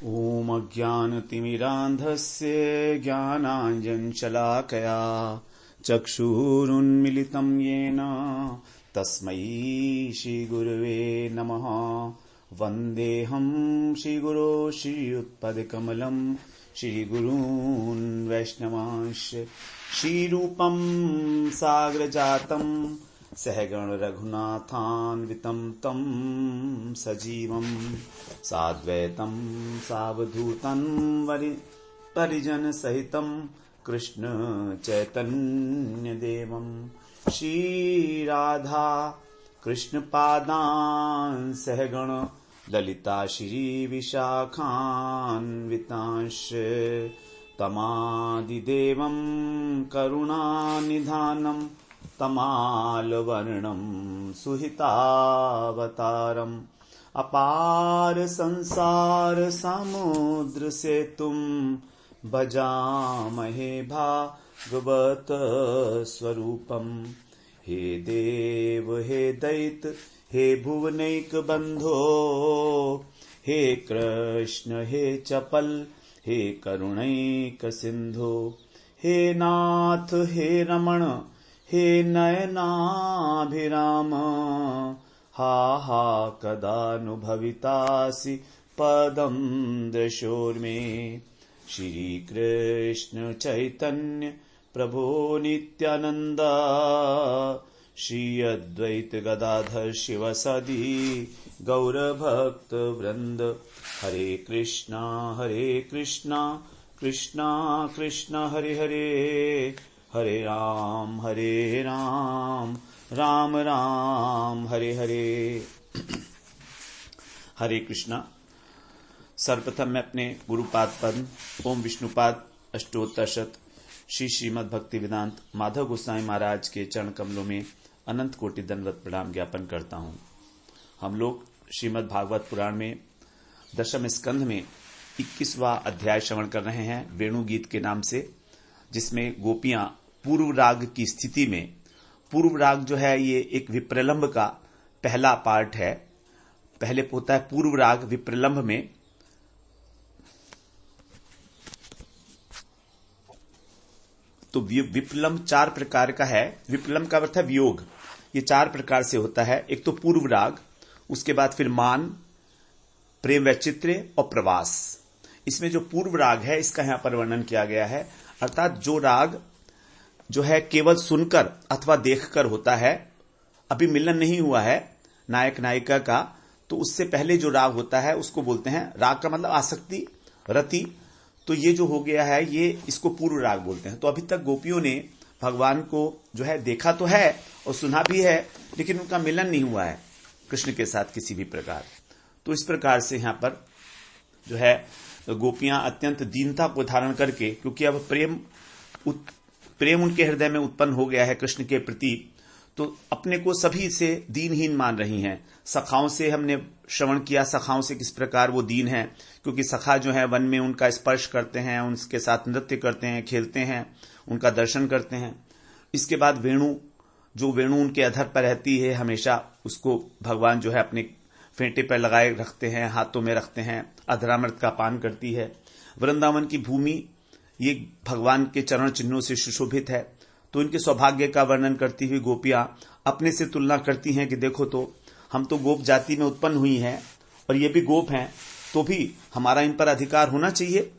ॐ अज्ञानतिमिरान्धस्य ज्ञानाञ्जनशलाकया चक्षुरुन्मिलितं येन तस्मै श्रीगुरवे नमः। वन्देऽहं श्रीगुरो श्रीयुत्पदकमलं श्रीगुरून् वैष्णवांश्च श्रीरूपं साग्रजातं सहगण रघुनाथान्वितं तं सजीवं साद्वैतं सावधूतं परिजन सहितं कृष्ण चैतन्य देवं श्री राधा कृष्ण पादान् सहगण ललिता श्री विशाखान्वितांश्च तमादिदेवं करुणानिधानं तमालवर्णं सुहितावतारम् अपार संसार समुद्र सेतुं भजामहे भागवत स्वरूपम्। हे देव हे दैत हे भुवनैक बंधो हे कृष्ण हे चपल हे करुणैक सिंधो हे नाथ हे रमण हे नयनाभिराम हा हा कदानुभवितासि पदं दशोर्मे। श्री कृष्ण चैतन्य प्रभो नित्यानंद श्री अद्वैत गदाधर शिवसदि गौरभक्त वृंद। हरे कृष्णा कृष्णा कृष्णा हरे हरे हरे राम राम राम हरे हरे। हरे कृष्णा। सर्वप्रथम मैं अपने गुरुपाद पद्म ओम विष्णुपाद अष्टोत्तरशत श्री श्रीमद् भक्ति वेदांत माधव गोसाई महाराज के चरण कमलों में अनंत कोटि दंडवत प्रणाम ज्ञापन करता हूं। हम लोग श्रीमद् भागवत पुराण में दशम स्कंध में 21वां अध्याय श्रवण कर रहे हैं वेणु गीत के नाम से, जिसमें गोपियां पूर्व राग की स्थिति में, पूर्व राग जो है ये एक विप्रलंब का पहला पार्ट है। पहले होता है पूर्व राग विप्रलंब में, तो विप्रलंब 4 प्रकार का है। विप्रलंब का अर्थ है वियोग। ये 4 प्रकार से होता है। एक तो पूर्व राग, उसके बाद फिर मान, प्रेम वैचित्र्य और प्रवास। इसमें जो पूर्व राग है इसका यहां पर वर्णन किया गया है, अर्थात जो राग जो है केवल सुनकर अथवा देखकर होता है, अभी मिलन नहीं हुआ है नायक नायिका का, तो उससे पहले जो राग होता है उसको बोलते हैं, राग का मतलब आसक्ति रति, तो ये जो हो गया है ये इसको पूर्व राग बोलते हैं। तो अभी तक गोपियों ने भगवान को जो है देखा तो है और सुना भी है, लेकिन उनका मिलन नहीं हुआ है कृष्ण के साथ किसी भी प्रकार। तो इस प्रकार से यहां पर जो है गोपियां अत्यंत दीनता को धारण करके, क्योंकि अब प्रेम उनके हृदय में उत्पन्न हो गया है कृष्ण के प्रति, तो अपने को सभी से दीनहीन मान रही हैं। सखाओं से हमने श्रवण किया, सखाओं से किस प्रकार वो दीन है, क्योंकि सखा जो है वन में उनका स्पर्श करते हैं, उनके साथ नृत्य करते हैं, खेलते हैं, उनका दर्शन करते हैं। इसके बाद वेणु, जो वेणु उनके अधर पर रहती है हमेशा, उसको भगवान जो है अपने फेंटे पर लगाए रखते हैं, हाथों में रखते हैं, अधरामृत का पान करती है। वृंदावन की भूमि ये भगवान के चरण चिन्हों से सुशोभित है, तो इनके सौभाग्य का वर्णन करती हुई गोपियां अपने से तुलना करती हैं कि देखो तो हम तो गोप जाति में उत्पन्न हुई हैं और ये भी गोप हैं, तो भी हमारा इन पर अधिकार होना चाहिए।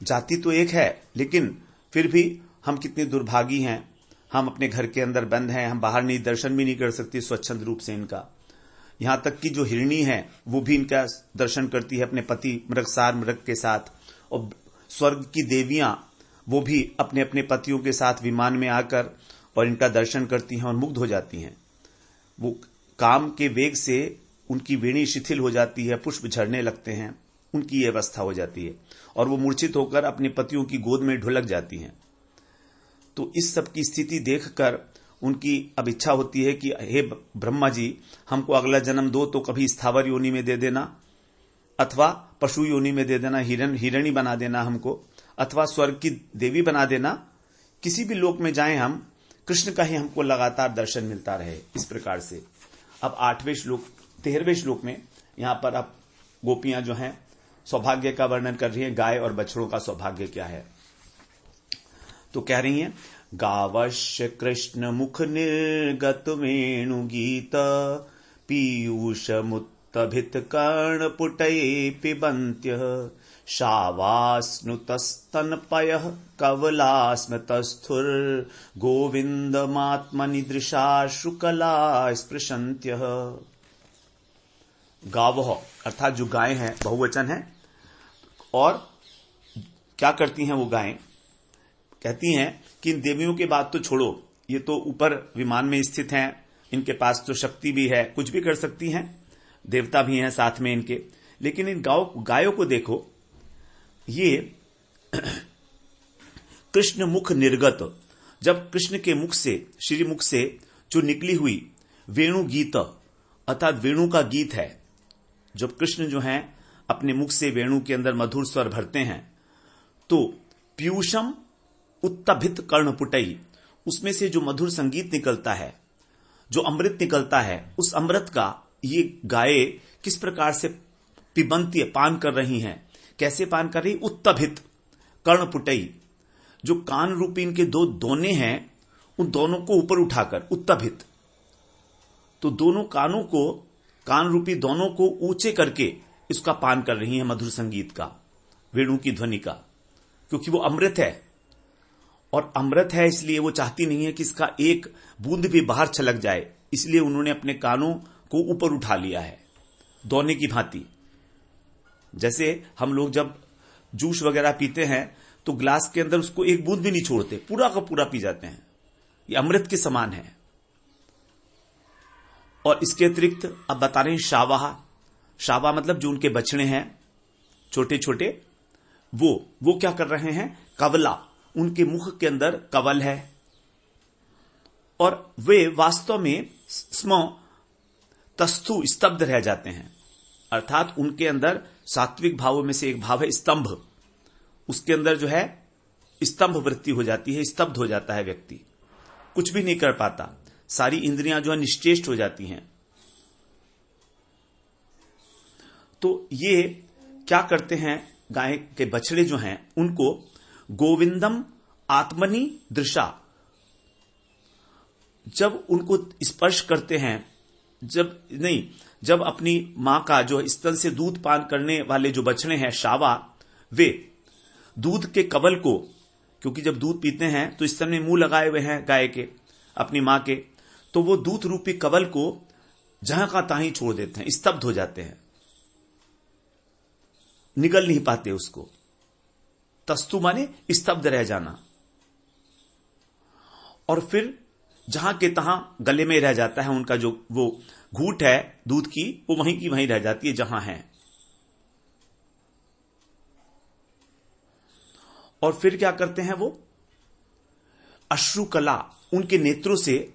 जाति तो एक है, लेकिन फिर भी हम कितने दुर्भागी हैं। हम अपने घर के अंदर बंद हैं, हम बाहर नहीं, दर्शन भी नहीं कर सकती स्वच्छंद रूप से इनका। यहां तक कि जो हिरणी है वो भी इनका दर्शन करती है अपने पति मृगसार मृग के साथ, और स्वर्ग की देवियां वो भी अपने अपने पतियों के साथ विमान में आकर और इनका दर्शन करती हैं और मुग्ध हो जाती हैं। वो काम के वेग से उनकी वेणी शिथिल हो जाती है, पुष्प झड़ने लगते हैं, उनकी ये अवस्था हो जाती है और वो मूर्छित होकर अपने पतियों की गोद में ढुलक जाती हैं। तो इस सब की स्थिति देखकर उनकी अब इच्छा होती है कि हे ब्रह्मा जी, हमको अगला जन्म दो तो कभी स्थावर योनि में दे देना, अथवा पशु योनि में दे देना, हिरणी बना देना हमको, अथवा स्वर्ग की देवी बना देना। किसी भी लोक में जाएं हम, कृष्ण का ही हमको लगातार दर्शन मिलता रहे। इस प्रकार से अब 8वें श्लोक 13वें श्लोक में यहां पर अब गोपियां जो हैं सौभाग्य का वर्णन कर रही है, गाय और बछड़ों का सौभाग्य क्या है। तो कह रही हैं, गावश्य कृष्ण मुख निर्गत वेणु गीत पीयूष मुत्तभित कर्ण पुटये पिबन्त्य शावास्नुतस्तनपयः कवलास्मतस्थुर गोविन्दमात्मनि दृशाश्रुकला स्पृशन्त्यः। गावः अर्थात जो गायें हैं, बहुवचन है। और क्या करती हैं वो गायें? कहती हैं कि इन देवियों की बात तो छोड़ो, ये तो ऊपर विमान में स्थित हैं, इनके पास तो शक्ति भी है, कुछ भी कर सकती हैं, देवता भी हैं साथ में इनके, लेकिन इन गायों को देखो, ये कृष्ण मुख निर्गत, जब कृष्ण के मुख से, श्री मुख से जो निकली हुई वेणु गीत अर्थात वेणु का गीत है, जब कृष्ण जो हैं अपने मुख से वेणु के अंदर मधुर स्वर भरते हैं, तो पीयूषम उत्तभित कर्णपुटई, उसमें से जो मधुर संगीत निकलता है, जो अमृत निकलता है, उस अमृत का ये गाये किस प्रकार से पिबंती पान कर रही हैं। कैसे पान कर रही? उत्तभित कर्णपुटई, जो कान रूपी इनके दो दोने हैं, उन दोनों को ऊपर उठाकर, उत्तभित, तो दोनों कानों को, कान रूपी दोनों को ऊंचे करके इसका पान कर रही हैं, मधुर संगीत का, वेणु की ध्वनि का, क्योंकि वो अमृत है। और अमृत है इसलिए वो चाहती नहीं है कि इसका एक बूंद भी बाहर छलक जाए, इसलिए उन्होंने अपने कानों को ऊपर उठा लिया है, दोने की भांति। जैसे हम लोग जब जूस वगैरह पीते हैं तो ग्लास के अंदर उसको एक बूंद भी नहीं छोड़ते, पूरा का पूरा पी जाते हैं, ये अमृत के समान है। और इसके अतिरिक्त अब बता रहे हैं शावा। शावा मतलब जो उनके बछड़े हैं छोटे छोटे, वो क्या कर रहे हैं? कवला, उनके मुख के अंदर कवल है, और वे वास्तव में स्म तस्थु स्तब्ध रह जाते हैं, अर्थात उनके अंदर सात्विक भावों में से एक भाव है स्तंभ, उसके अंदर जो है स्तंभ वृत्ति हो जाती है, स्तब्ध हो जाता है व्यक्ति, कुछ भी नहीं कर पाता, सारी इंद्रियां जो है निश्चेष्ट हो जाती हैं। तो ये क्या करते हैं, गाय के बछड़े जो हैं उनको गोविंदम आत्मनि दृशा, जब उनको स्पर्श करते हैं, जब अपनी मां का जो स्तन से दूध पान करने वाले जो बछड़े हैं शावा, वे दूध के कवल को, क्योंकि जब दूध पीते हैं तो स्तन में मुंह लगाए हुए हैं गाय के, अपनी मां के, तो वो दूध रूपी कवल को जहां का तहीं छोड़ देते हैं, स्तब्ध हो जाते हैं, निगल नहीं पाते उसको। तस्तु माने स्तब्ध रह जाना, और फिर जहां के तहां गले में रह जाता है उनका जो वो घूंट है दूध की, वो वहीं की वहीं रह जाती है जहां है। और फिर क्या करते हैं वो? अश्रुकला, उनके नेत्रों से,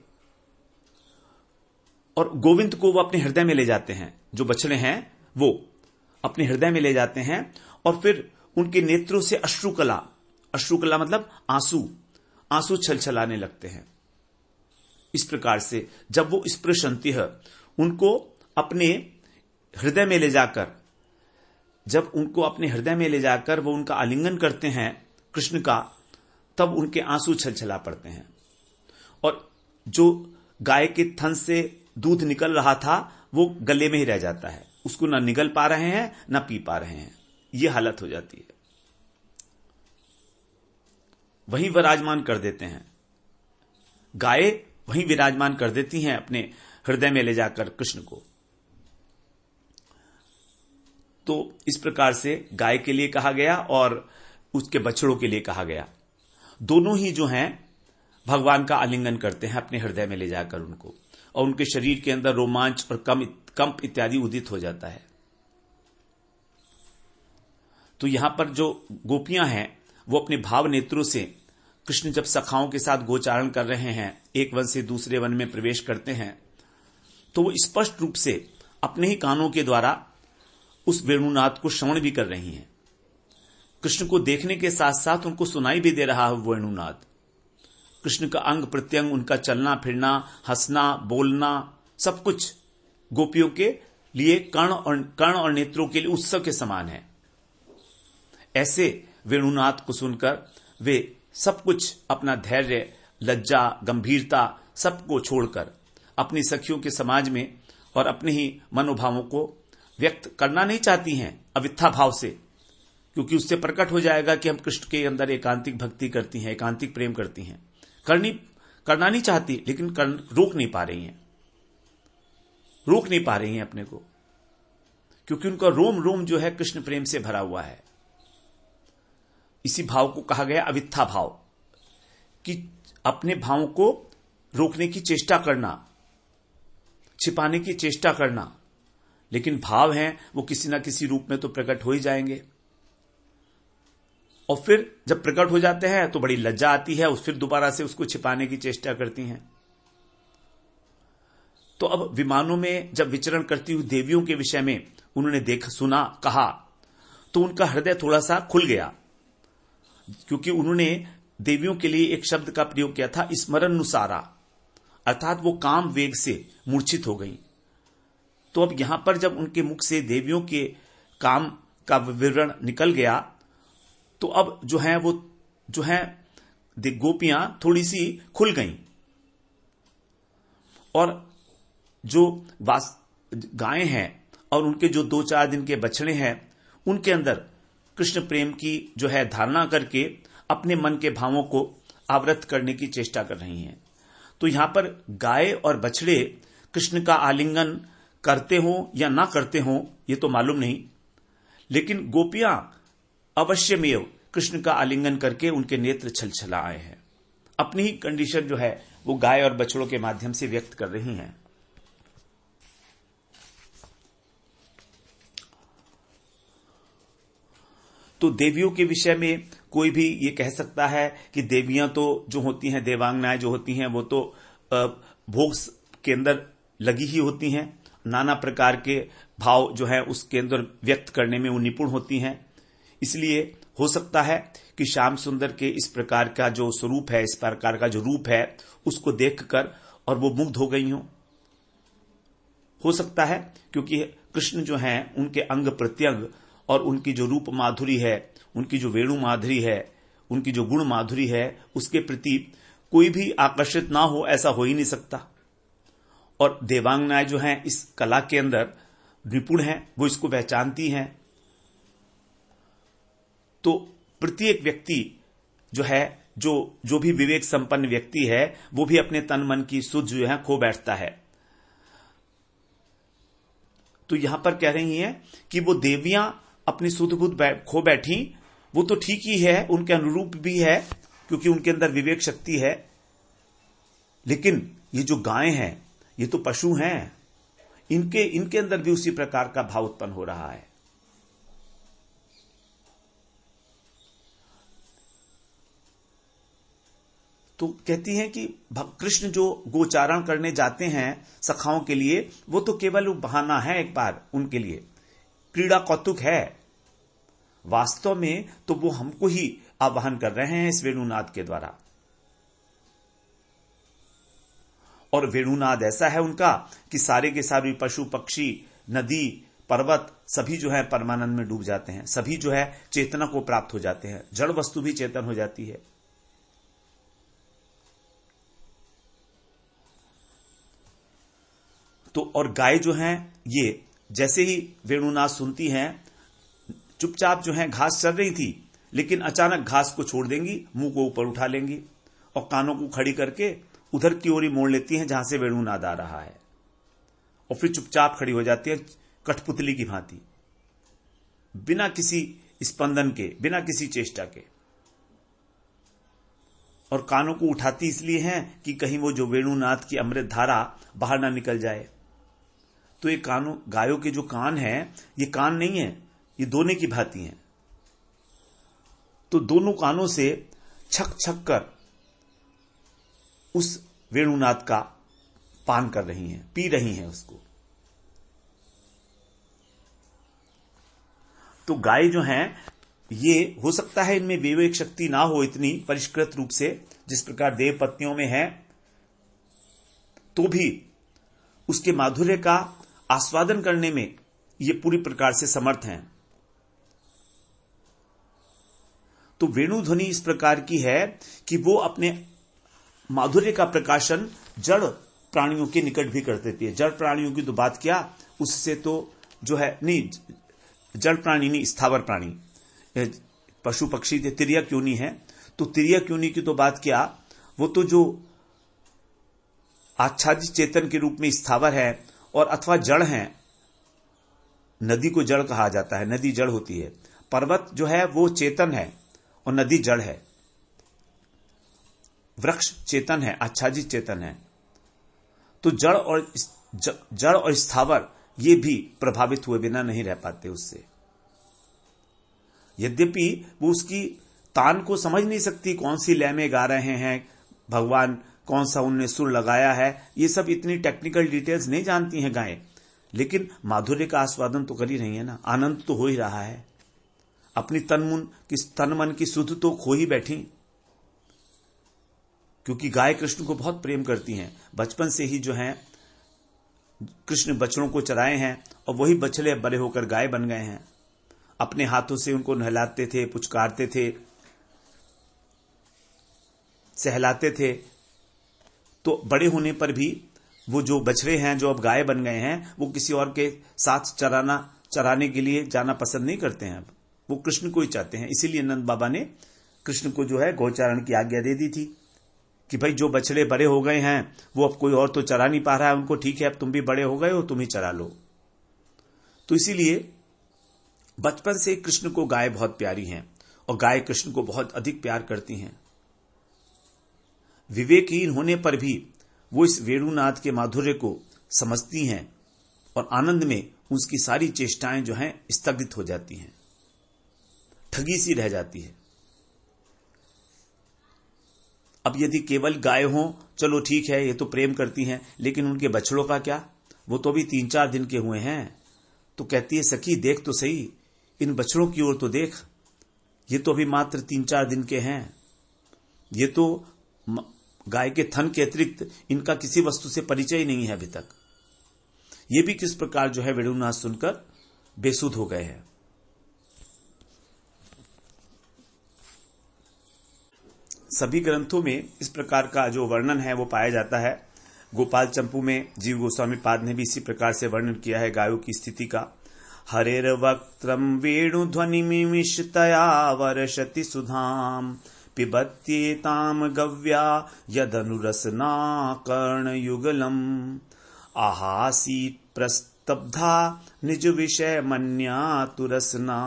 और गोविंद को वो अपने हृदय में ले जाते हैं, जो बछड़े हैं वो अपने हृदय में ले जाते हैं, और फिर उनके नेत्रों से अश्रुकला, अश्रुकला मतलब आंसू छलछलाने लगते हैं। इस प्रकार से जब वो स्पृशन्ति है, उनको अपने हृदय में ले जाकर, जब उनको अपने हृदय में ले जाकर वो उनका आलिंगन करते हैं कृष्ण का, तब उनके आंसू छलछला पड़ते हैं, और जो गाय के थन से दूध निकल रहा था वो गले में ही रह जाता है, उसको ना निगल पा रहे हैं ना पी पा रहे हैं, ये हालत हो जाती है। वहीं विराजमान कर देते हैं, गाय वहीं विराजमान कर देती हैं अपने हृदय में ले जाकर कृष्ण को। तो इस प्रकार से गाय के लिए कहा गया और उसके बछड़ों के लिए कहा गया, दोनों ही जो हैं भगवान का आलिंगन करते हैं अपने हृदय में ले जाकर उनको, और उनके शरीर के अंदर रोमांच और कंप इत्यादि उदित हो जाता है। तो यहां पर जो गोपियां हैं वो अपने भाव नेत्रों से, कृष्ण जब सखाओं के साथ गोचारण कर रहे हैं, एक वन से दूसरे वन में प्रवेश करते हैं, तो वो स्पष्ट रूप से अपने ही कानों के द्वारा उस वेणुनाद को श्रवण भी कर रही हैं। कृष्ण को देखने के साथ साथ उनको सुनाई भी दे रहा है वो वेणुनाद। कृष्ण का अंग प्रत्यंग, उनका चलना फिरना, हंसना बोलना, सब कुछ गोपियों के लिए कर्ण और नेत्रों के लिए उत्सव के समान है। ऐसे वेणुनाद को सुनकर वे सब कुछ, अपना धैर्य, लज्जा, गंभीरता सबको छोड़कर अपनी सखियों के समाज में और अपने ही मनोभावों को व्यक्त करना नहीं चाहती हैं अविथा भाव से, क्योंकि उससे प्रकट हो जाएगा कि हम कृष्ण के अंदर एकांतिक भक्ति करती हैं, एकांतिक प्रेम करती हैं। करना नहीं चाहती, लेकिन रोक नहीं पा रही हैं अपने को, क्योंकि उनका रोम रोम जो है कृष्ण प्रेम से भरा हुआ है। इसी भाव को कहा गया अविथा भाव, कि अपने भावों को रोकने की चेष्टा करना, छिपाने की चेष्टा करना, लेकिन भाव हैं वो किसी ना किसी रूप में तो प्रकट हो ही जाएंगे। और फिर जब प्रकट हो जाते हैं तो बड़ी लज्जा आती है, फिर दोबारा से उसको छिपाने की चेष्टा करती हैं। तो अब विमानों में जब विचरण करती हुई देवियों के विषय में उन्होंने देखा, सुना, कहा, तो उनका हृदय थोड़ा सा खुल गया, क्योंकि उन्होंने देवियों के लिए एक शब्द का प्रयोग किया था, स्मरणानुसारा, अर्थात वो काम वेग से मूर्छित हो गई। तो अब यहां पर जब उनके मुख से देवियों के काम का विवरण निकल गया, तो अब जो है गोपियां थोड़ी सी खुल गईं, और जो गायें हैं और उनके जो 2-4 दिन के बछड़े हैं, उनके अंदर कृष्ण प्रेम की जो है धारणा करके अपने मन के भावों को आवृत करने की चेष्टा कर रही हैं। तो यहां पर गाय और बछड़े कृष्ण का आलिंगन करते हो या ना करते हो ये तो मालूम नहीं, लेकिन गोपियां अवश्यमेव कृष्ण का आलिंगन करके उनके नेत्र छलछला आए हैं। अपनी ही कंडीशन जो है वो गाय और बछड़ों के माध्यम से व्यक्त कर रही हैं। तो देवियों के विषय में कोई भी ये कह सकता है कि देवियां तो जो होती हैं, देवांगनाएं जो होती हैं, वो तो भोग के अंदर लगी ही होती हैं, नाना प्रकार के भाव जो है उसके अंदर व्यक्त करने में वो निपुण होती हैं। इसलिए हो सकता है कि श्याम सुंदर के इस प्रकार का जो स्वरूप है, इस प्रकार का जो रूप है, उसको देखकर और वो मुग्ध हो गई हो सकता है, क्योंकि कृष्ण जो हैं उनके अंग प्रत्यंग और उनकी जो रूप माधुरी है, उनकी जो वेणु माधुरी है, उनकी जो गुण माधुरी है, उसके प्रति कोई भी आकर्षित ना हो, ऐसा हो ही नहीं सकता। और देवांगनाएं जो हैं इस कला के अंदर निपुण हैं, वो इसको पहचानती हैं। तो प्रत्येक व्यक्ति जो है, जो भी विवेक संपन्न व्यक्ति है, वो भी अपने तन मन की सुध जो है खो बैठता है। तो यहां पर कह रही हैं कि वो देवियां अपनी सुध बुध खो बैठी, वो तो ठीक ही है, उनके अनुरूप भी है, क्योंकि उनके अंदर विवेक शक्ति है। लेकिन ये जो गायें हैं, ये तो पशु हैं, इनके अंदर भी उसी प्रकार का भाव उत्पन्न हो रहा है। तो कहती हैं कि कृष्ण जो गोचारण करने जाते हैं सखाओं के लिए, वो तो केवल बहाना है एक बार उनके लिए, क्रीड़ा कौतुक है। वास्तव में तो वो हमको ही आवाहन कर रहे हैं इस वेणुनाद के द्वारा। और वेणुनाद ऐसा है उनका कि सारे के सारे पशु पक्षी, नदी, पर्वत सभी जो है परमानंद में डूब जाते हैं, सभी जो है चेतना को प्राप्त हो जाते हैं, जड़ वस्तु भी चेतन हो जाती है। तो और गाय जो हैं, ये जैसे ही वेणुनाद सुनती हैं, चुपचाप जो है घास चल रही थी, लेकिन अचानक घास को छोड़ देंगी, मुंह को ऊपर उठा लेंगी और कानों को खड़ी करके उधर की ओर ही मोड़ लेती हैं जहां से वेणुनाद आ रहा है, और फिर चुपचाप खड़ी हो जाती है कठपुतली की भांति, बिना किसी स्पंदन के, बिना किसी चेष्टा के। और कानों को उठाती इसलिए हैं कि कहीं वो जो वेणुनाद की अमृत धारा बाहर ना निकल जाए। तो ये गायों के जो कान हैं, ये कान नहीं है, ये दोने की भांति हैं। तो दोनों कानों से छक छक कर उस वेणुनाद का पान कर रही हैं, पी रही हैं उसको। तो गाय जो हैं, ये हो सकता है इनमें विवेक शक्ति ना हो इतनी परिष्कृत रूप से जिस प्रकार देव पत्नियों में है, तो भी उसके माधुर्य का आस्वादन करने में ये पूरी प्रकार से समर्थ हैं। तो वेणु ध्वनि इस प्रकार की है कि वो अपने माधुर्य का प्रकाशन जड़ प्राणियों के निकट भी कर देती है। जड़ प्राणियों की तो बात क्या, उससे तो जो है नहीं, जड़ प्राणी नहीं, स्थावर प्राणी, पशु पक्षी तिर्यक योनि है, तो तिर्यक योनि की तो बात क्या, वो तो जो आच्छादित चेतन के रूप में स्थावर है और अथवा जड़ है। नदी को जड़ कहा जाता है, नदी जड़ होती है। पर्वत जो है वो चेतन है और नदी जड़ है। वृक्ष चेतन है, आच्छादित चेतन है। तो जड़ और स्थावर ये भी प्रभावित हुए बिना नहीं रह पाते उससे। यद्यपि वो उसकी तान को समझ नहीं सकती, कौन सी लय में गा रहे हैं भगवान, कौन सा उनने सुर लगाया है, ये सब इतनी टेक्निकल डिटेल्स नहीं जानती हैं गायें, लेकिन माधुर्य का आस्वादन तो कर ही रही है ना, आनंद तो हो ही रहा है। अपनी तन मन की सुध तो खो ही बैठी, क्योंकि गाय कृष्ण को बहुत प्रेम करती हैं। बचपन से ही जो है कृष्ण बछड़ों को चराए हैं और वही बछड़े बड़े होकर गाय बन गए हैं। अपने हाथों से उनको नहलाते थे, पुचकारते थे, सहलाते थे। तो बड़े होने पर भी वो जो बछड़े हैं जो अब गाय बन गए हैं, वो किसी और के साथ चराने के लिए जाना पसंद नहीं करते हैं। अब वो कृष्ण को ही चाहते हैं। इसीलिए नंद बाबा ने कृष्ण को जो है गौचारण की आज्ञा दे दी थी कि भाई जो बछड़े बड़े हो गए हैं वो अब कोई और तो चरा नहीं पा रहा है उनको, ठीक है अब तुम भी बड़े हो गए हो, तुम ही चरा लो। तो इसीलिए बचपन से कृष्ण को गाय बहुत प्यारी हैं और गाय कृष्ण को बहुत अधिक प्यार करती हैं। विवेकहीन होने पर भी वो इस वेणुनाद के माधुर्य को समझती हैं और आनंद में उसकी सारी चेष्टाएं जो हैं स्थगित हो जाती हैं, ठगी सी रह जाती है। अब यदि केवल गाय हो, चलो ठीक है, ये तो प्रेम करती हैं, लेकिन उनके बछड़ों का क्या, वो तो अभी 3-4 दिन के हुए हैं। तो कहती है सखी देख तो सही, इन बछड़ों की ओर तो देख, ये तो अभी मात्र 3-4 दिन के हैं। ये तो गाय के थन के अतिरिक्त इनका किसी वस्तु से परिचय नहीं है अभी तक। ये भी किस प्रकार जो है वेणुनाद सुनकर बेसुध हो गए हैं। सभी ग्रंथों में इस प्रकार का जो वर्णन है वो पाया जाता है। गोपाल चंपू में जीव गोस्वामी पाद ने भी इसी प्रकार से वर्णन किया है गायों की स्थिति का। हरेर वक्त्रम वेणु ध्वनि मिमिषतया वर्षति सुधाम पिबत्येताम गव्या यदनुरसना कर्ण युगलम आहासीत प्रस्तब्धा निज विषय मन्या तुरसना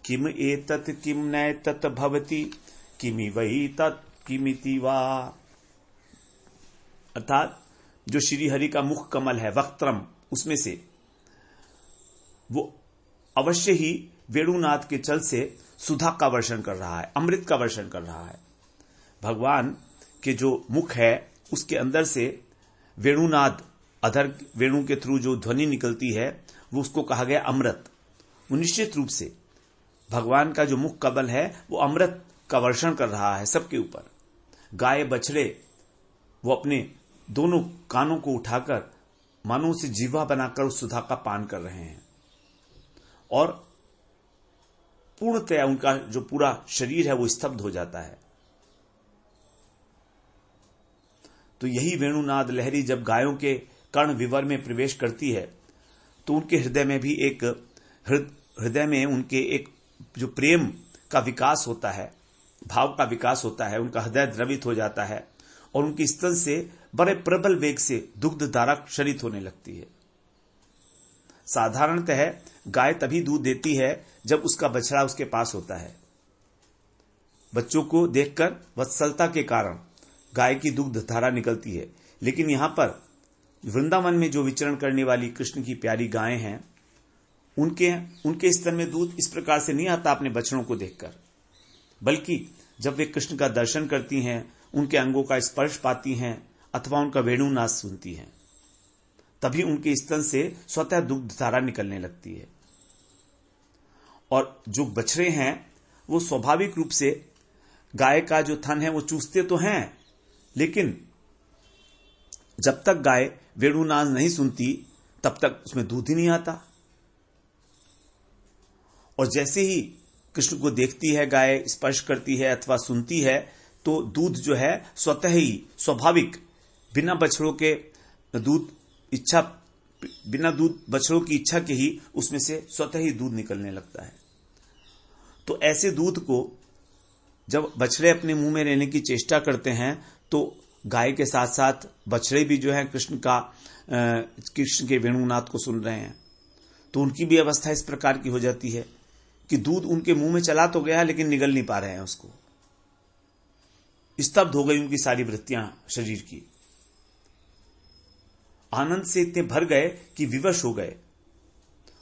किम एतत् किम नैतत् भवति किमि वही तत् किमिति वा। अर्थात जो श्री हरि का मुख कमल है वक्त्रम, उसमें से वो अवश्य ही वेणुनाद के चल से सुधा का वर्षण कर रहा है, अमृत का वर्षण कर रहा है। भगवान के जो मुख है उसके अंदर से वेणुनाद, अधर वेणु के थ्रू जो ध्वनि निकलती है वो उसको कहा गया अमृत। वो निश्चित रूप से भगवान का जो मुख कमल है वो अमृत का वर्षण कर रहा है सबके ऊपर। गाय बछड़े वो अपने दोनों कानों को उठाकर मानो से जीवा बनाकर उस सुधा का पान कर रहे हैं और पूर्णतया उनका जो पूरा शरीर है वो स्तब्ध हो जाता है। तो यही वेणुनाद लहरी जब गायों के कर्ण विवर में प्रवेश करती है तो उनके हृदय में भी एक हृदय में उनके एक जो प्रेम का विकास होता है, भाव का विकास होता है, उनका हृदय द्रवित हो जाता है और उनकी स्तन से बड़े प्रबल वेग से दुग्ध धारा क्षरित होने लगती है। साधारणतः गाय तभी दूध देती है जब उसका बछड़ा उसके पास होता है। बच्चों को देखकर वत्सलता के कारण गाय की दुग्ध धारा निकलती है, लेकिन यहां पर वृंदावन में जो विचरण करने वाली कृष्ण की प्यारी गायें हैं उनके स्तन में दूध इस प्रकार से नहीं आता अपने बछड़ों को देखकर, बल्कि जब वे कृष्ण का दर्शन करती हैं, उनके अंगों का स्पर्श पाती हैं अथवा उनका वेणुनाद सुनती हैं, तभी उनके स्तन से स्वतः दुग्ध धारा निकलने लगती है। और जो बछड़े हैं वो स्वाभाविक रूप से गाय का जो थन है वो चूसते तो हैं, लेकिन जब तक गाय वेणुनाद नहीं सुनती तब तक उसमें दूध ही नहीं आता। और जैसे ही कृष्ण को देखती है गाय, स्पर्श करती है अथवा सुनती है, तो दूध जो है स्वतः ही स्वाभाविक बिना बछड़ों के बछड़ों की इच्छा के ही उसमें से स्वतः ही दूध निकलने लगता है। तो ऐसे दूध को जब बछड़े अपने मुंह में लेने की चेष्टा करते हैं तो गाय के साथ साथ बछड़े भी जो है कृष्ण के वेणुनाद को सुन रहे हैं, तो उनकी भी अवस्था इस प्रकार की हो जाती है कि दूध उनके मुंह में चला तो गया लेकिन निगल नहीं पा रहे हैं उसको। स्तब्ध हो गई उनकी सारी वृत्तियां शरीर की, आनंद से इतने भर गए कि विवश हो गए।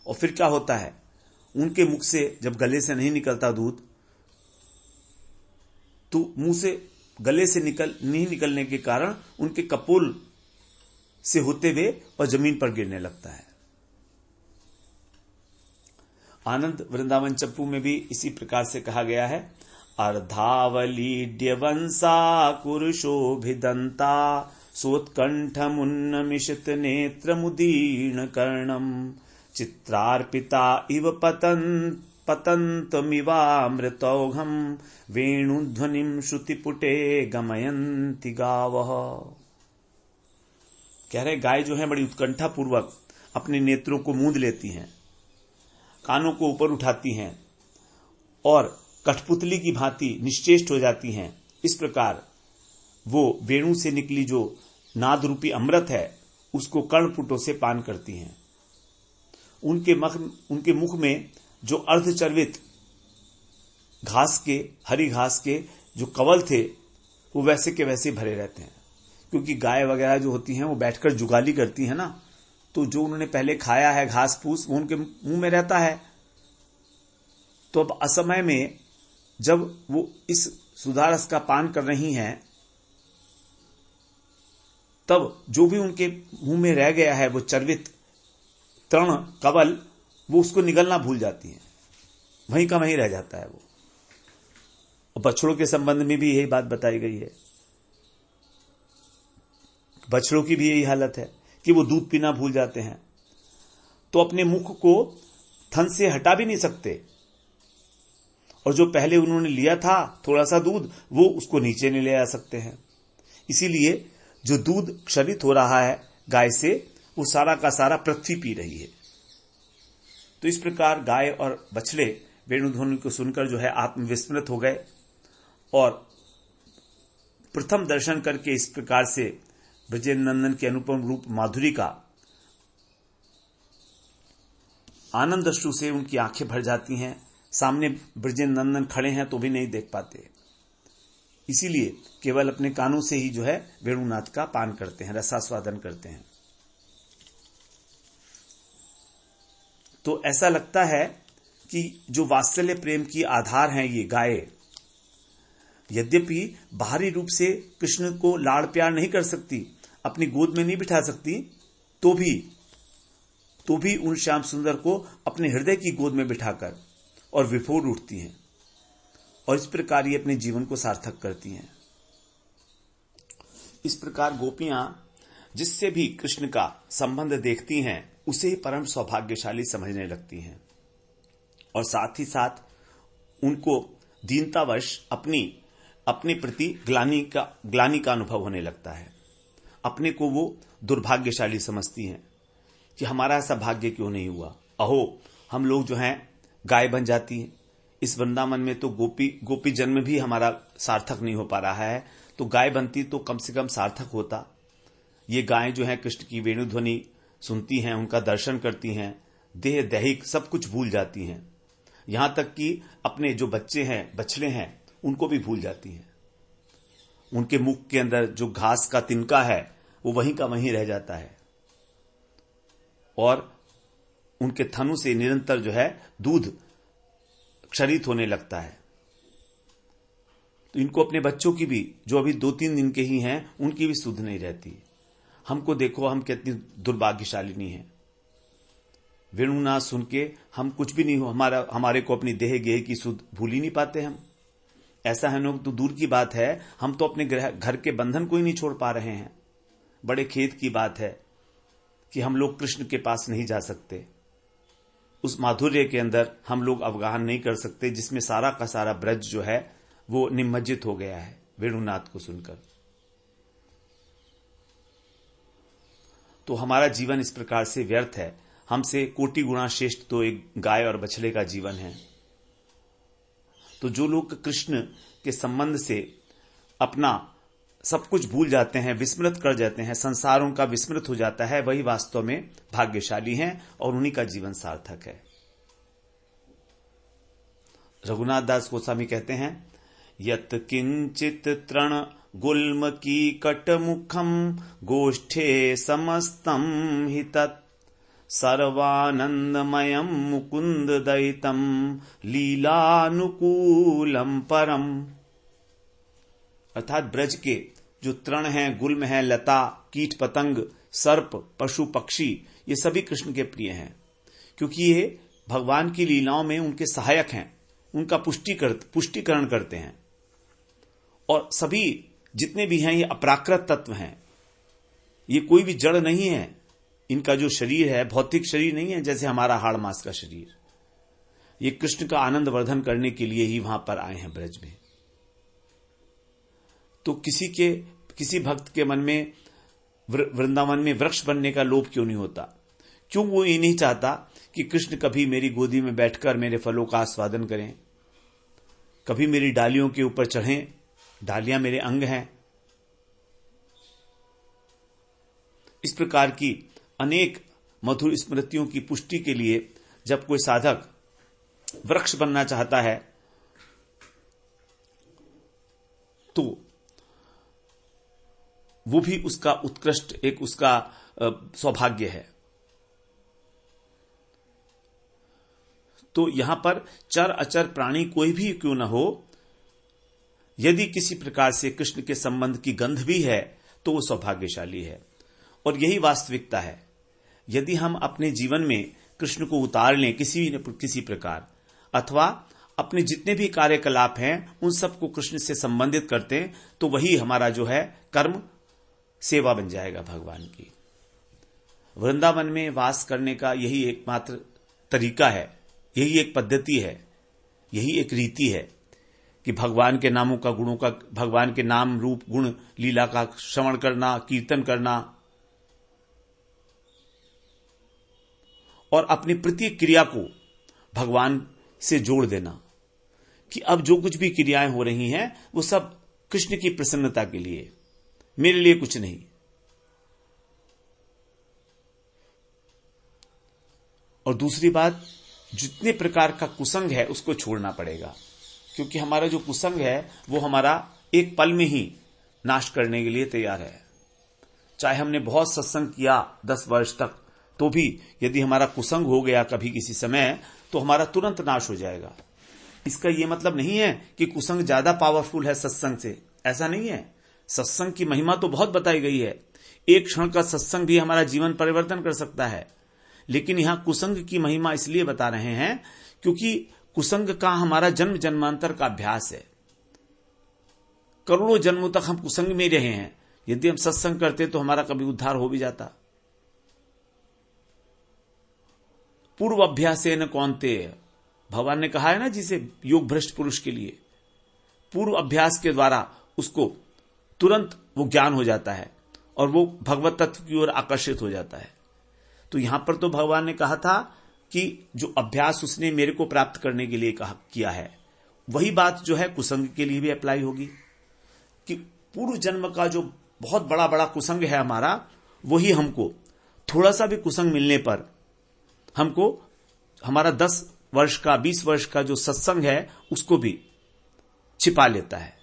और फिर क्या होता है, उनके मुख से जब गले से नहीं निकलता दूध, तो मुंह से गले से नहीं निकलने के कारण उनके कपोल से होते हुए और जमीन पर गिरने लगता है। आनंद वृंदावन चप्पू में भी इसी प्रकार से कहा गया है, अर्धावलीड्य वंसा कुरुशोभिदंता सोत्कंठमुन्नमिषित नेत्र मुदीर्ण कर्णम चित्रार्पिता इव पतन्तमिवामृतौघम वेणुध्वनिम श्रुतिपुटे गमयन्ति गावः। कह रहे गाय जो है बड़ी उत्कंठा पूर्वक अपने नेत्रों को मूंद लेती हैं, कानों को ऊपर उठाती हैं और कठपुतली की भांति निश्चेष्ट हो जाती हैं। इस प्रकार वो वेणु से निकली जो नाद रूपी अमृत है उसको कर्णपुटों से पान करती हैं। उनके मुख में जो अर्धचर्वित हरी घास के जो कवल थे वो वैसे के वैसे भरे रहते हैं, क्योंकि गाय वगैरह जो होती हैं वो बैठकर जुगाली करती है ना, तो जो उन्होंने पहले खाया है घास फूस वो उनके मुंह में रहता है। तो अब असमय में जब वो इस सुधारस का पान कर रही हैं, तब जो भी उनके मुंह में रह गया है वो चर्वित तृण कवल, वो उसको निगलना भूल जाती हैं, वहीं का वहीं रह जाता है वो। और बछड़ों के संबंध में भी यही बात बताई गई है, बछड़ों की भी यही हालत है कि वो दूध पीना भूल जाते हैं, तो अपने मुख को थन से हटा भी नहीं सकते, और जो पहले उन्होंने लिया था थोड़ा सा दूध वो उसको नीचे नहीं ले आ सकते हैं। इसीलिए जो दूध क्षरित हो रहा है गाय से, वो सारा का सारा पृथ्वी पी रही है। तो इस प्रकार गाय और बछड़े वेणुध्वनि को सुनकर जो है आत्मविस्मृत हो गए, और प्रथम दर्शन करके इस प्रकार से ब्रजेंद्र नंदन के अनुपम रूप माधुरी का आनंद अश्रु से उनकी आंखें भर जाती हैं। सामने ब्रजेंद्र नंदन खड़े हैं तो भी नहीं देख पाते, इसीलिए केवल अपने कानों से ही जो है वेणुनाथ का पान करते हैं, रसास्वादन करते हैं। तो ऐसा लगता है कि जो वात्सल्य प्रेम की आधार हैं ये गाय, यद्यपि बाहरी रूप से कृष्ण को लाड़ प्यार नहीं कर सकती, अपनी गोद में नहीं बिठा सकती, तो भी उन श्याम सुंदर को अपने हृदय की गोद में बिठाकर और विफोर उठती हैं, और इस प्रकार ये अपने जीवन को सार्थक करती हैं। इस प्रकार गोपियां जिससे भी कृष्ण का संबंध देखती हैं उसे ही परम सौभाग्यशाली समझने लगती हैं, और साथ ही साथ उनको दीनतावश अपने प्रति ग्लानि का अनुभव होने लगता है। अपने को वो दुर्भाग्यशाली समझती हैं कि हमारा ऐसा भाग्य क्यों नहीं हुआ, अहो हम लोग जो हैं गाय बन जाती हैं, इस वृंदावन में तो गोपी जन्म भी हमारा सार्थक नहीं हो पा रहा है, तो गाय बनती तो कम से कम सार्थक होता। ये गायें जो हैं कृष्ण की वेणुध्वनि सुनती हैं, उनका दर्शन करती हैं, देह दैहिक सब कुछ भूल जाती हैं, यहां तक कि अपने जो बच्चे हैं बछड़े हैं उनको भी भूल जाती हैं। उनके मुख के अंदर जो घास का तिनका है वो वहीं का वहीं रह जाता है, और उनके थनों से निरंतर जो है दूध क्षरित होने लगता है। तो इनको अपने बच्चों की भी, जो अभी 2-3 दिन के ही हैं, उनकी भी सुध नहीं रहती। हमको देखो हम कितनी दुर्भाग्यशालिनी हैं, वेणुनाद सुन के हम कुछ भी नहीं हो, हमारे को अपनी देह गेह की सुध भूल ही नहीं पाते हम। ऐसा है लोग तो दूर की बात है, हम तो अपने घर के बंधन को ही नहीं छोड़ पा रहे हैं। बड़े खेद की बात है कि हम लोग कृष्ण के पास नहीं जा सकते, उस माधुर्य के अंदर हम लोग अवगाहन नहीं कर सकते, जिसमें सारा का सारा ब्रज जो है वो निमज्जित हो गया है वेणुनाद को सुनकर। तो हमारा जीवन इस प्रकार से व्यर्थ है। हमसे कोटि गुणा श्रेष्ठ तो एक गाय और बछड़े का जीवन है। तो जो लोग कृष्ण के संबंध से अपना सब कुछ भूल जाते हैं, विस्मृत कर जाते हैं, संसार उनका विस्मृत हो जाता है, वही वास्तव में भाग्यशाली हैं और उन्हीं का जीवन सार्थक है। रघुनाथ दास गोस्वामी कहते हैं, यत किंचित तृण गुल्म की कटमुखम गोष्ठे समस्तम हि तत् सर्वानंदमयम मुकुंद दयितम लीलानुकूलम परम। अर्थात ब्रज के जो तृण हैं, गुल्म हैं, लता, कीट पतंग, सर्प, पशु पक्षी, ये सभी कृष्ण के प्रिय हैं, क्योंकि ये भगवान की लीलाओं में उनके सहायक हैं, उनका पुष्टिकरण करते हैं। और सभी जितने भी हैं ये अपराकृत तत्व हैं, ये कोई भी जड़ नहीं है। इनका जो शरीर है भौतिक शरीर नहीं है, जैसे हमारा हाड़ मांस का शरीर। ये कृष्ण का आनंद वर्धन करने के लिए ही वहां पर आए हैं ब्रज में। तो किसी भक्त के मन में वृंदावन में वृक्ष बनने का लोभ क्यों नहीं होता? क्यों वो ये नहीं चाहता कि कृष्ण कभी मेरी गोदी में बैठकर मेरे फलों का आस्वादन करें, कभी मेरी डालियों के ऊपर चढ़ें? डालियां मेरे अंग हैं। इस प्रकार की अनेक मधुर स्मृतियों की पुष्टि के लिए जब कोई साधक वृक्ष बनना चाहता है तो वो भी उसका उत्कृष्ट एक उसका सौभाग्य है। तो यहां पर चर अचर प्राणी कोई भी क्यों न हो, यदि किसी प्रकार से कृष्ण के संबंध की गंध भी है तो वो सौभाग्यशाली है। और यही वास्तविकता है। यदि हम अपने जीवन में कृष्ण को उतार लें किसी प्रकार, अथवा अपने जितने भी कार्यकलाप हैं उन सबको कृष्ण से संबंधित करते हैं, तो वही हमारा जो है कर्म सेवा बन जाएगा भगवान की। वृंदावन में वास करने का यही एकमात्र तरीका है, यही एक पद्धति है, यही एक रीति है कि भगवान के नामों का, गुणों का, भगवान के नाम रूप गुण लीला का श्रवण करना, कीर्तन करना और अपनी प्रत्येक क्रिया को भगवान से जोड़ देना कि अब जो कुछ भी क्रियाएं हो रही हैं वो सब कृष्ण की प्रसन्नता के लिए, मेरे लिए कुछ नहीं। और दूसरी बात, जितने प्रकार का कुसंग है उसको छोड़ना पड़ेगा, क्योंकि हमारा जो कुसंग है वो हमारा एक पल में ही नाश करने के लिए तैयार है। चाहे हमने बहुत सत्संग किया 10 वर्ष तक, तो भी यदि हमारा कुसंग हो गया कभी किसी समय तो हमारा तुरंत नाश हो जाएगा। इसका यह मतलब नहीं है कि कुसंग ज्यादा पावरफुल है सत्संग से, ऐसा नहीं है। सत्संग की महिमा तो बहुत बताई गई है। एक क्षण का सत्संग भी हमारा जीवन परिवर्तन कर सकता है। लेकिन यहां कुसंग की महिमा इसलिए बता रहे हैं क्योंकि कुसंग का हमारा जन्म जन्मांतर का अभ्यास है। करोड़ों जन्मों तक हम कुसंग में रहे हैं। यदि हम सत्संग करते तो हमारा कभी उद्धार हो भी जाता। पूर्व अभ्यासेन कौन्तेय, भगवान ने कहा है ना, जिसे योग भ्रष्ट पुरुष के लिए पूर्व अभ्यास के द्वारा उसको तुरंत वो ज्ञान हो जाता है और वो भगवत तत्व की ओर आकर्षित हो जाता है। तो यहां पर तो भगवान ने कहा था कि जो अभ्यास उसने मेरे को प्राप्त करने के लिए किया है, वही बात जो है कुसंग के लिए भी अप्लाई होगी कि पूर्व जन्म का जो बहुत बड़ा बड़ा कुसंग है हमारा, वही हमको थोड़ा सा भी कुसंग मिलने पर हमको हमारा 10 वर्ष का 20 वर्ष का जो सत्संग है उसको भी छिपा लेता है।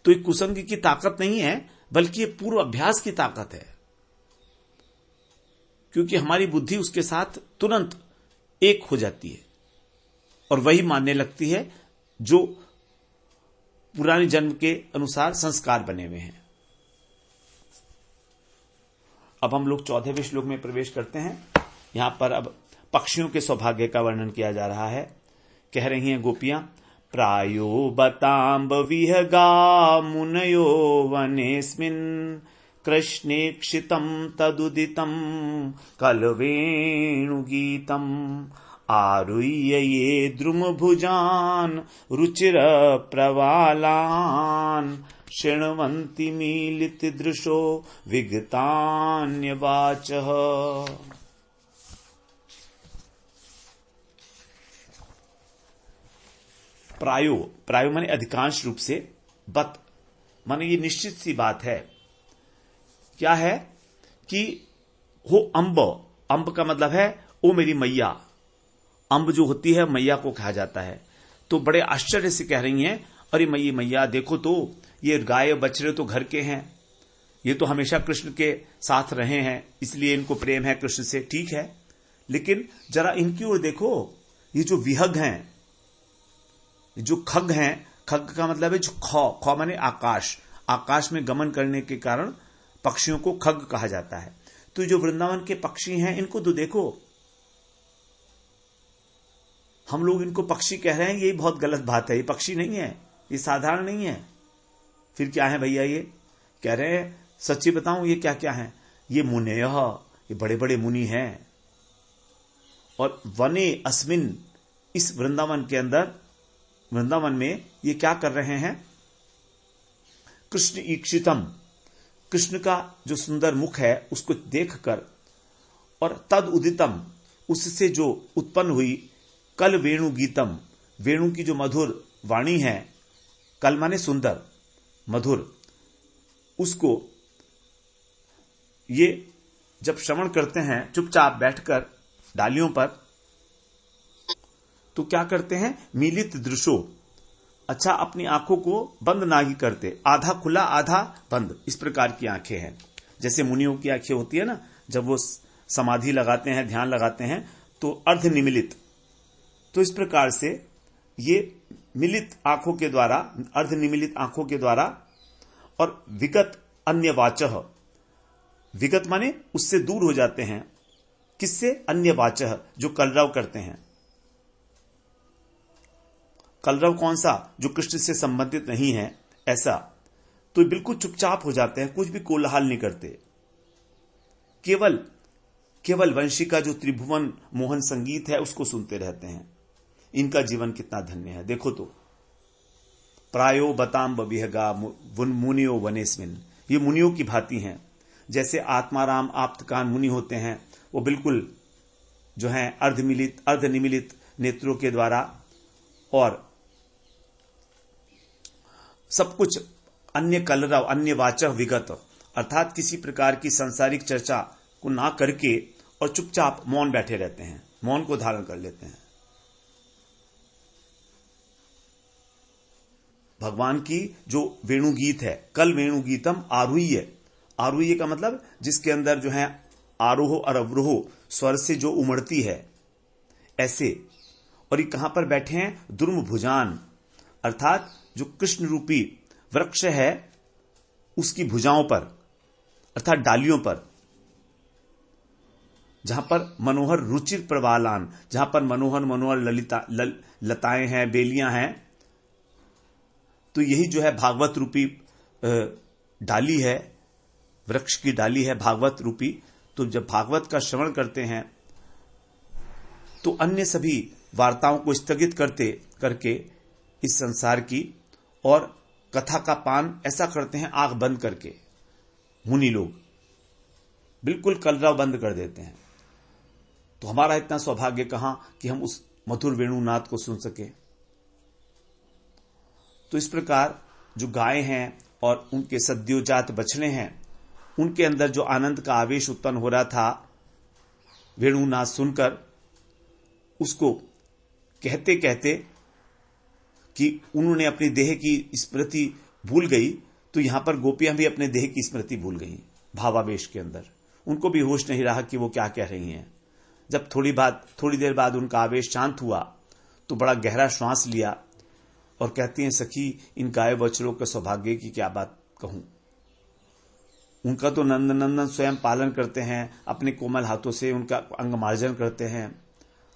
तो एक कुसंग की ताकत नहीं है, बल्कि ये पूर्व अभ्यास की ताकत है, क्योंकि हमारी बुद्धि उसके साथ तुरंत एक हो जाती है और वही मानने लगती है जो पुराने जन्म के अनुसार संस्कार बने हुए हैं। अब हम लोग 14वें श्लोक में प्रवेश करते हैं। यहां पर अब पक्षियों के सौभाग्य का वर्णन किया जा रहा है। कह रही हैं गोपियां, प्रायो बताम्ब विहगा मुनयो वनेस्मिन् कृष्णेक्षितं तदुदितं कलवेणुगीतम् आरुह्य ये द्रुम भुजान रुचिर प्रवालान शृण्वन्ति मीलित दृशो विगतान्यवाचः। प्रायो माने अधिकांश रूप से, बत माने ये निश्चित सी बात है। क्या है कि हो अम्ब, अम्ब का मतलब है ओ मेरी मैया। अम्ब जो होती है मैया को कहा जाता है। तो बड़े आश्चर्य से कह रही हैं, अरे मैया देखो तो ये गाय बछड़े तो घर के हैं, ये तो हमेशा कृष्ण के साथ रहे हैं, इसलिए इनको प्रेम है कृष्ण से। ठीक है, लेकिन जरा इनकी ओर देखो, ये जो विहग हैं, जो खग हैं, खग का मतलब है जो खौ माने आकाश, आकाश में गमन करने के कारण पक्षियों को खग कहा जाता है। तो जो वृंदावन के पक्षी हैं इनको तो देखो, हम लोग इनको पक्षी कह रहे हैं, ये बहुत गलत बात है। ये पक्षी नहीं है, ये साधारण नहीं है। फिर क्या है भैया? ये कह रहे हैं, सच्ची बताऊं ये क्या क्या है? ये मुनेय, ये बड़े बड़े मुनि हैं। और वने अस्मिन, इस वृंदावन के अंदर, वृंदावन में ये क्या कर रहे हैं? कृष्ण ईक्षितम, कृष्ण का जो सुंदर मुख है उसको देखकर, और तद उदितम, उससे जो उत्पन्न हुई, कल वेणु गीतम, वेणु की जो मधुर वाणी है, कल माने सुंदर, मधुर, उसको ये जब श्रवण करते हैं चुपचाप बैठकर डालियों पर, तो क्या करते हैं? मीलित दृशो, अच्छा अपनी आंखों को बंद ना ही करते, आधा खुला आधा बंद, इस प्रकार की आंखें हैं। जैसे मुनियों की आंखें होती है ना, जब वो समाधि लगाते हैं, ध्यान लगाते हैं, तो अर्ध निमिलित। तो इस प्रकार से ये मिलित आंखों के द्वारा, अर्ध निमिलित आंखों के द्वारा, और विगत अन्य वाचः, विगत माने उससे दूर हो जाते हैं। किससे? अन्य वाचः, जो कलरव करते हैं। कलरव कौन सा? जो कृष्ण से संबंधित नहीं है, ऐसा। तो बिल्कुल चुपचाप हो जाते हैं, कुछ भी कोलाहल नहीं करते, केवल वंशी का जो त्रिभुवन मोहन संगीत है उसको सुनते रहते हैं। इनका जीवन कितना धन्य है, देखो तो। प्रायो बताम्ब विहगा मुनियो वनेस्मिन, ये मुनियों की भांति हैं। जैसे आत्माराम आप्तकान मुनि होते हैं, वो बिल्कुल जो है अर्ध निमिलित नेत्रों के द्वारा, और सब कुछ अन्य कलरव, अन्य वाचक विगत, अर्थात किसी प्रकार की सांसारिक चर्चा को ना करके और चुपचाप मौन बैठे रहते हैं, मौन को धारण कर लेते हैं। भगवान की जो वेणु गीत है, कल वेणु गीतम आरुह्य, आरुह्य का मतलब जिसके अंदर जो है आरोह और अवरोह स्वर से जो उमड़ती है, ऐसे। और ये कहां पर बैठे हैं? दुर्म भुजान, अर्थात जो कृष्ण रूपी वृक्ष है उसकी भुजाओं पर, अर्थात डालियों पर, जहां पर मनोहर रुचिर प्रवालान, जहां पर मनोहर लताएं हैं, बेलियां हैं। तो यही जो है भागवत रूपी डाली है, वृक्ष की डाली है भागवत रूपी। तो जब भागवत का श्रवण करते हैं तो अन्य सभी वार्ताओं को स्थगित करके इस संसार की और कथा का पान ऐसा करते हैं, आंख बंद करके। मुनि लोग बिल्कुल कलरव बंद कर देते हैं। तो हमारा इतना सौभाग्य कहां कि हम उस मधुर वेणुनाद को सुन सके। तो इस प्रकार जो गाय हैं और उनके सद्योजात बछड़े हैं, उनके अंदर जो आनंद का आवेश उत्पन्न हो रहा था वेणुनाद सुनकर, उसको कहते कहते कि उन्होंने अपनी देह की स्मृति भूल गई, तो यहां पर गोपियां भी अपने देह की स्मृति भूल गई भावावेश के अंदर। उनको भी होश नहीं रहा कि वो क्या कह रही हैं। जब थोड़ी देर बाद उनका आवेश शांत हुआ तो बड़ा गहरा श्वास लिया और कहती हैं, सखी इन गाय बछड़ों के सौभाग्य की क्या बात कहूं। उनका तो नंदन स्वयं पालन करते हैं, अपने कोमल हाथों से उनका अंगमार्जन करते हैं,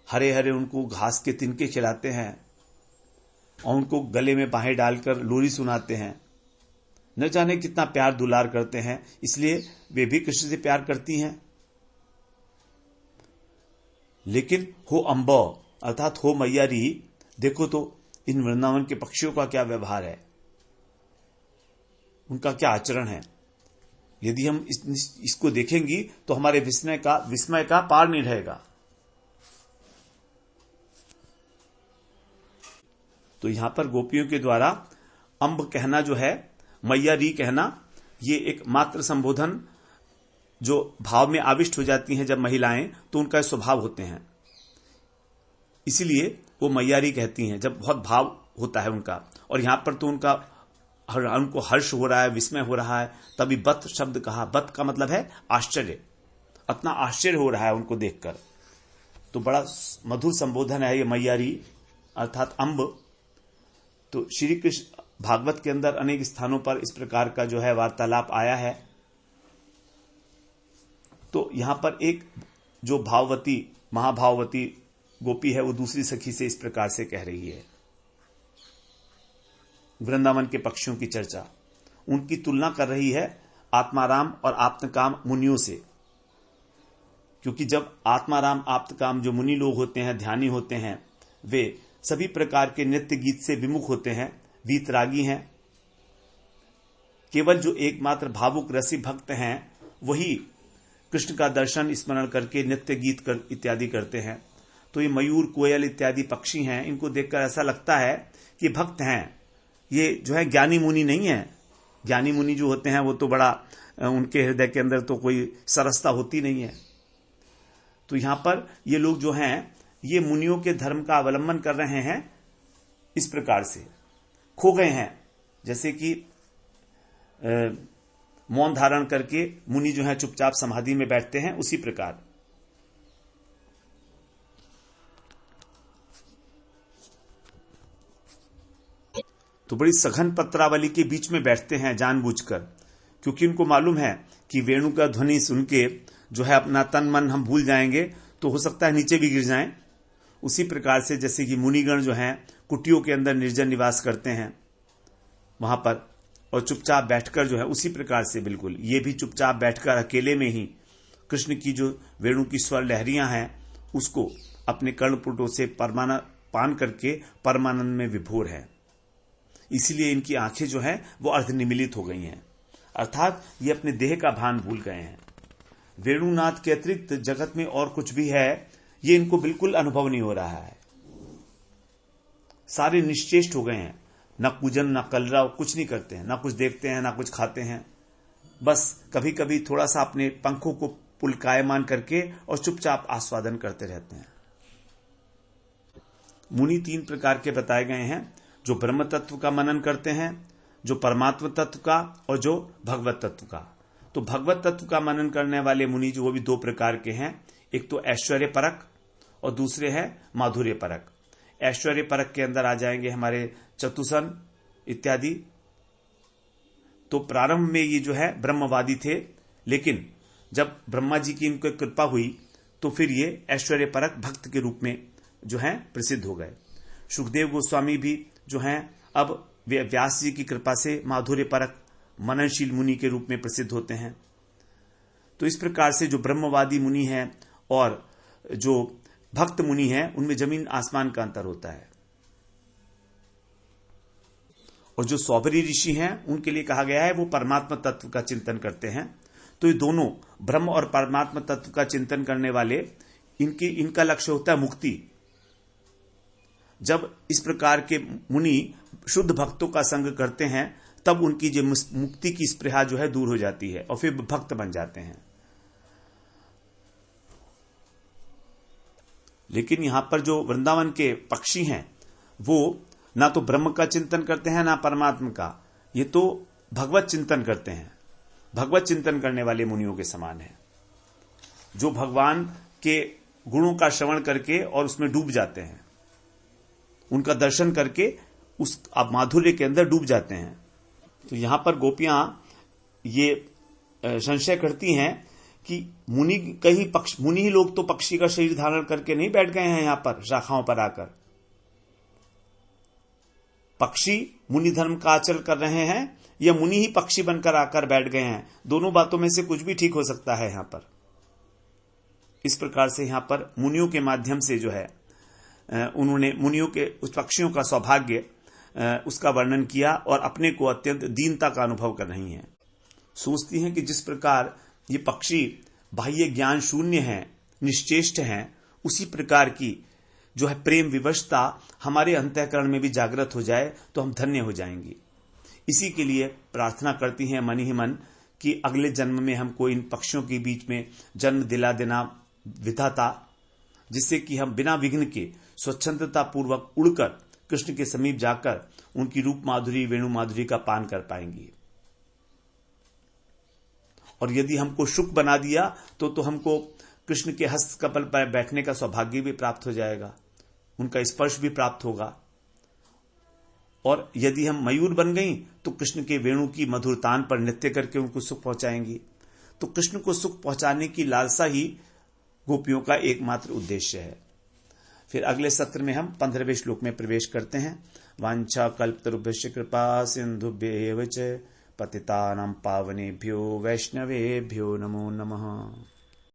हरे हरे उनको घास के तिनके खिलाते हैं और उनको गले में बाहें डालकर लोरी सुनाते हैं। न जाने कितना प्यार दुलार करते हैं, इसलिए वे भी कृष्ण से प्यार करती हैं। लेकिन हो अम्ब, अर्थात हो मैयारी। देखो तो इन वृंदावन के पक्षियों का क्या व्यवहार है, उनका क्या आचरण है। यदि हम इसको देखेंगी तो हमारे विस्मय का पार नहीं रहेगा। तो यहां पर गोपियों के द्वारा अंब कहना जो है, मैयारी कहना, ये एक मात्र संबोधन जो भाव में आविष्ट हो जाती हैं जब महिलाएं, तो उनका स्वभाव होते हैं, इसीलिए वो मैयारी कहती हैं जब बहुत भाव होता है उनका। और यहां पर तो उनको हर्ष हो रहा है, विस्मय हो रहा है, तभी बत शब्द कहा। बत का मतलब है आश्चर्य, अपना आश्चर्य हो रहा है उनको देखकर। तो बड़ा मधुर संबोधन है ये मैयारी अर्थात अंब। तो श्री कृष्ण भागवत के अंदर अनेक स्थानों पर इस प्रकार का जो है वार्तालाप आया है। तो यहां पर एक जो भाववती महाभाववती गोपी है, वो दूसरी सखी से इस प्रकार से कह रही है। वृंदावन के पक्षियों की चर्चा, उनकी तुलना कर रही है आत्माराम और आप्तकाम मुनियों से। क्योंकि जब आत्माराम आप्तकाम जो मुनि लोग होते हैं, ध्यानी होते हैं, वे सभी प्रकार के नृत्य गीत से विमुख होते हैं, वीतरागी हैं। केवल जो एकमात्र भावुक रसिक भक्त हैं वही कृष्ण का दर्शन स्मरण करके नृत्य गीत इत्यादि करते हैं। तो ये मयूर, कोयल इत्यादि पक्षी हैं, इनको देखकर ऐसा लगता है कि भक्त हैं, ये जो है ज्ञानी मुनि नहीं है। ज्ञानी मुनि जो होते हैं वो तो बड़ा, उनके हृदय के अंदर तो कोई सरसता होती नहीं है। तो यहां पर ये लोग जो हैं, ये मुनियों के धर्म का अवलंबन कर रहे हैं, इस प्रकार से खो गए हैं। जैसे कि मौन धारण करके मुनि जो है चुपचाप समाधि में बैठते हैं, उसी प्रकार। तो बड़ी सघन पत्रावली के बीच में बैठते हैं जानबूझकर, क्योंकि उनको मालूम है कि वेणु का ध्वनि सुन के जो है अपना तन मन हम भूल जाएंगे, तो हो सकता है नीचे भी गिर जाएं। उसी प्रकार से जैसे कि मुनिगण जो हैं कुटियों के अंदर निर्जन निवास करते हैं वहां पर, और चुपचाप बैठकर जो है, उसी प्रकार से बिल्कुल ये भी चुपचाप बैठकर अकेले में ही कृष्ण की जो वेणु की स्वर लहरियां हैं उसको अपने कर्णपुटों से पान करके परमानंद में विभोर है। इसलिए इनकी आंखें जो हैं वो अर्धनिमीलित हो गई हैं, अर्थात ये अपने देह का भान भूल गए हैं। वेणुनाथ के अतिरिक्त जगत में और कुछ भी है ये इनको बिल्कुल अनुभव नहीं हो रहा है। सारे निश्चेष्ट हो गए हैं, न पूजन न कलरव, कुछ नहीं करते हैं, न कुछ देखते हैं, न कुछ खाते हैं। बस कभी कभी थोड़ा सा अपने पंखों को पुलकायमान करके और चुपचाप आस्वादन करते रहते हैं। मुनि 3 प्रकार के बताए गए हैं, जो ब्रह्म तत्व का मनन करते हैं, जो परमात्म तत्व का, और जो भगवत तत्व का। तो भगवत तत्व का मनन करने वाले मुनि जो वो भी 2 प्रकार के हैं, एक तो ऐश्वर्य परक और दूसरे हैं माधुर्य परक। ऐश्वर्य परक के अंदर आ जाएंगे हमारे चतुसन इत्यादि। तो प्रारंभ में ये जो है ब्रह्मवादी थे, लेकिन जब ब्रह्मा जी की इनको कृपा हुई तो फिर ये ऐश्वर्य परक भक्त के रूप में जो है प्रसिद्ध हो गए। सुखदेव गोस्वामी भी जो हैं अब वे व्यास जी की कृपा से माधुर्य परक मननशील मुनि के रूप में प्रसिद्ध होते हैं। तो इस प्रकार से जो ब्रह्मवादी मुनि हैं और जो भक्त मुनि हैं, उनमें जमीन आसमान का अंतर होता है। और जो सौबरी ऋषि हैं उनके लिए कहा गया है वो परमात्मा तत्व का चिंतन करते हैं। तो ये दोनों ब्रह्म और परमात्मा तत्व का चिंतन करने वाले, इनका लक्ष्य होता है मुक्ति। जब इस प्रकार के मुनि शुद्ध भक्तों का संग करते हैं तब उनकी जो मुक्ति की स्पृहा जो है दूर हो जाती है और फिर भक्त बन जाते हैं। लेकिन यहां पर जो वृंदावन के पक्षी हैं वो ना तो ब्रह्म का चिंतन करते हैं ना परमात्मा का, ये तो भगवत चिंतन करते हैं। भगवत चिंतन करने वाले मुनियों के समान है, जो भगवान के गुणों का श्रवण करके और उसमें डूब जाते हैं, उनका दर्शन करके उस माधुर्य के अंदर डूब जाते हैं। तो यहां पर गोपियां ये संशय करती हैं कि मुनि ही लोग तो पक्षी का शरीर धारण करके नहीं बैठ गए हैं यहां पर शाखाओं पर आकर। पक्षी मुनि धर्म का आचरण कर रहे हैं या मुनि ही पक्षी बनकर आकर बैठ गए हैं, दोनों बातों में से कुछ भी ठीक हो सकता है यहां पर। इस प्रकार से यहां पर मुनियों के माध्यम से जो है उन्होंने मुनियों के उस पक्षियों का सौभाग्य उसका वर्णन किया और अपने को अत्यंत दीनता का अनुभव कर रही हैं। सोचती हैं कि जिस प्रकार ये पक्षी बाह्य ज्ञान शून्य हैं, निश्चेष्ट हैं, उसी प्रकार की जो है प्रेम विवशता हमारे अंतःकरण में भी जागृत हो जाए तो हम धन्य हो जाएंगे। इसी के लिए प्रार्थना करती हैं मन ही मन कि अगले जन्म में हमको इन पक्षियों के बीच में जन्म दिला देना विधाता, जिससे कि हम बिना विघ्न के स्वच्छंदता पूर्वक उड़कर कृष्ण के समीप जाकर उनकी रूप माधुरी, वेणु माधुरी का पान कर पाएंगे। और यदि हमको शुक बना दिया तो हमको कृष्ण के हस्त कमल पर बैठने का सौभाग्य भी प्राप्त हो जाएगा, उनका स्पर्श भी प्राप्त होगा। और यदि हम मयूर बन गई तो कृष्ण के वेणु की मधुर तान पर नृत्य करके उनको सुख पहुंचाएंगी। तो कृष्ण को सुख पहुंचाने की लालसा ही गोपियों का एकमात्र उद्देश्य है। फिर अगले सत्र में हम 15वें श्लोक में प्रवेश करते हैं। वांछा कल्पतरुभ्यश्च कृपा सिंधुभ्येव च पतितानां पावनेभ्यो वैष्णवेभ्यो नमो नमः।